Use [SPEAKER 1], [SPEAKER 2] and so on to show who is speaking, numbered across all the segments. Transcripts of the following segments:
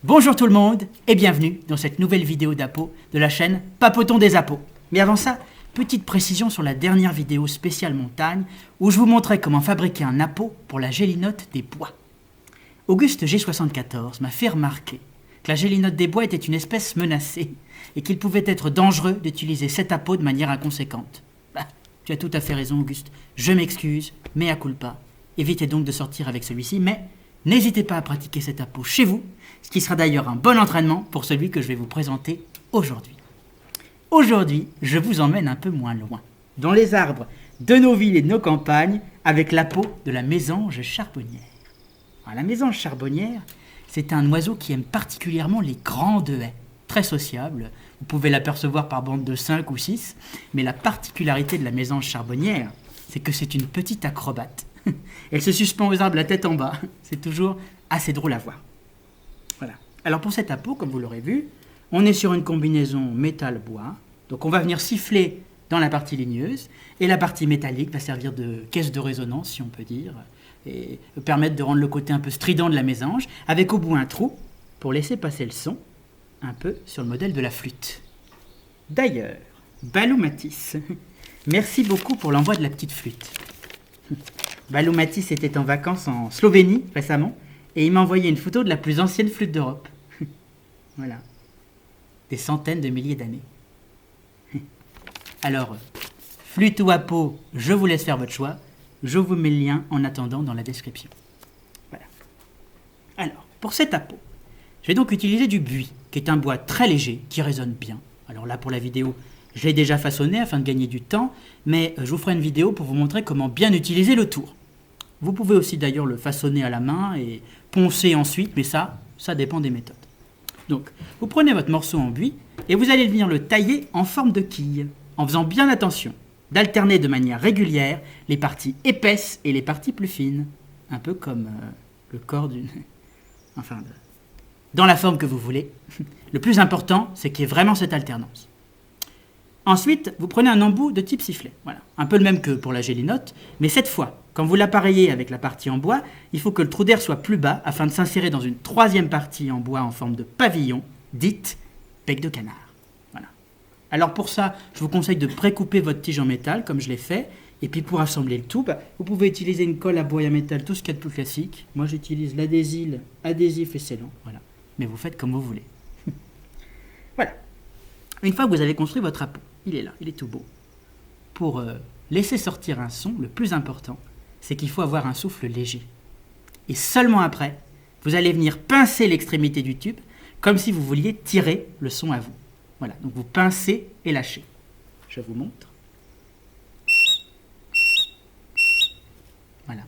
[SPEAKER 1] Bonjour tout le monde et bienvenue dans cette nouvelle vidéo d'Apo de la chaîne Papotons des Apos. Mais avant ça, petite précision sur la dernière vidéo spéciale montagne où je vous montrais comment fabriquer un Apo pour la gélinote des bois. Auguste G74 m'a fait remarquer que la gélinote des bois était une espèce menacée et qu'il pouvait être dangereux d'utiliser cet Apo de manière inconséquente. Bah, tu as tout à fait raison Auguste, je m'excuse, mea culpa. Évitez donc de sortir avec celui-ci, mais n'hésitez pas à pratiquer cet Apo chez vous, ce qui sera d'ailleurs un bon entraînement pour celui que je vais vous présenter aujourd'hui. Aujourd'hui, je vous emmène un peu moins loin, dans les arbres de nos villes et de nos campagnes, avec l'Apo de la mésange charbonnière. Alors, la mésange charbonnière, c'est un oiseau qui aime particulièrement les grandes haies, très sociable. Vous pouvez l'apercevoir par bande de 5 ou 6, mais la particularité de la mésange charbonnière, c'est que c'est une petite acrobate. Elle se suspend aux arbres la tête en bas. C'est toujours assez drôle à voir. Voilà. Alors pour cet Apo, comme vous l'aurez vu, on est sur une combinaison métal-bois. Donc on va venir siffler dans la partie ligneuse et la partie métallique va servir de caisse de résonance, si on peut dire, et permettre de rendre le côté un peu strident de la mésange, avec au bout un trou pour laisser passer le son, un peu sur le modèle de la flûte. D'ailleurs, Balou Matisse, merci beaucoup pour l'envoi de la petite flûte. Balou Matisse était en vacances en Slovénie récemment et il m'a envoyé une photo de la plus ancienne flûte d'Europe. Voilà. Des centaines de milliers d'années. Alors, flûte ou Apo, je vous laisse faire votre choix. Je vous mets le lien en attendant dans la description. Voilà. Alors, pour cet Apo, je vais donc utiliser du buis, qui est un bois très léger, qui résonne bien. Alors là, pour la vidéo, je l'ai déjà façonné afin de gagner du temps, mais je vous ferai une vidéo pour vous montrer comment bien utiliser le tour. Vous pouvez aussi d'ailleurs le façonner à la main et poncer ensuite, mais ça dépend des méthodes. Donc, vous prenez votre morceau en buis et vous allez venir le tailler en forme de quille, en faisant bien attention d'alterner de manière régulière les parties épaisses et les parties plus fines, un peu comme le corps d'une... enfin, dans la forme que vous voulez. Le plus important, c'est qu'il y ait vraiment cette alternance. Ensuite, vous prenez un embout de type sifflet, voilà, un peu le même que pour la gélinote, mais cette fois, quand vous l'appareillez avec la partie en bois, il faut que le trou d'air soit plus bas afin de s'insérer dans une troisième partie en bois en forme de pavillon, dite bec de canard. Voilà. Alors pour ça, je vous conseille de précouper votre tige en métal, comme je l'ai fait, et puis pour assembler le tout, vous pouvez utiliser une colle à bois et à métal, tout ce qu'il y a de plus classique. Moi j'utilise l'adhésile, adhésif et scellant, voilà. Mais vous faites comme vous voulez. Voilà. Une fois que vous avez construit votre Apo, il est là, il est tout beau. Pour laisser sortir un son, le plus important, c'est qu'il faut avoir un souffle léger. Et seulement après, vous allez venir pincer l'extrémité du tube, comme si vous vouliez tirer le son à vous. Voilà, donc vous pincez et lâchez. Je vous montre. Voilà.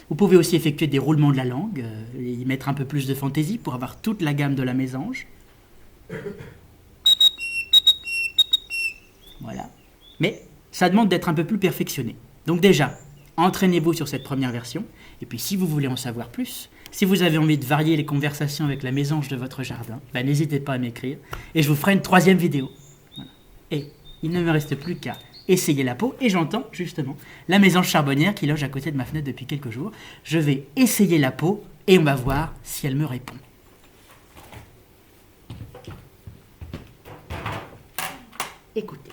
[SPEAKER 1] Vous pouvez aussi effectuer des roulements de la langue, et y mettre un peu plus de fantaisie pour avoir toute la gamme de la mésange. Voilà. Mais ça demande d'être un peu plus perfectionné. Donc déjà, entraînez-vous sur cette première version. Et puis si vous voulez en savoir plus, si vous avez envie de varier les conversations avec la mésange de votre jardin, n'hésitez pas à m'écrire. Et je vous ferai une troisième vidéo. Voilà. Et il ne me reste plus qu'à essayer l'Apo. Et j'entends justement la mésange charbonnière qui loge à côté de ma fenêtre depuis quelques jours. Je vais essayer l'Apo et on va voir si elle me répond. Écoutez.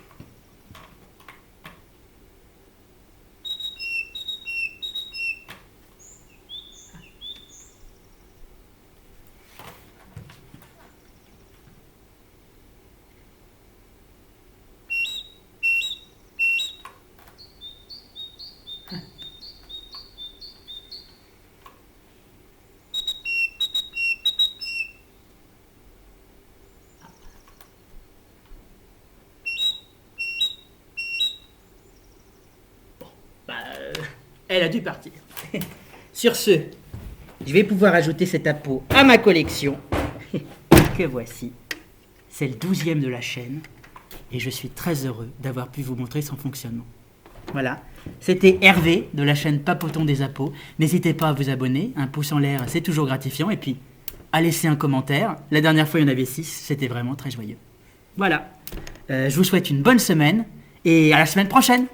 [SPEAKER 1] Elle a dû partir. Sur ce, je vais pouvoir ajouter cet Apo à ma collection. Que voici. C'est le 12e de la chaîne. Et je suis très heureux d'avoir pu vous montrer son fonctionnement. Voilà. C'était Hervé de la chaîne Papotons des Apos. N'hésitez pas à vous abonner. Un pouce en l'air, c'est toujours gratifiant. Et puis, à laisser un commentaire. La dernière fois, il y en avait 6. C'était vraiment très joyeux. Voilà. Je vous souhaite une bonne semaine. Et à la semaine prochaine.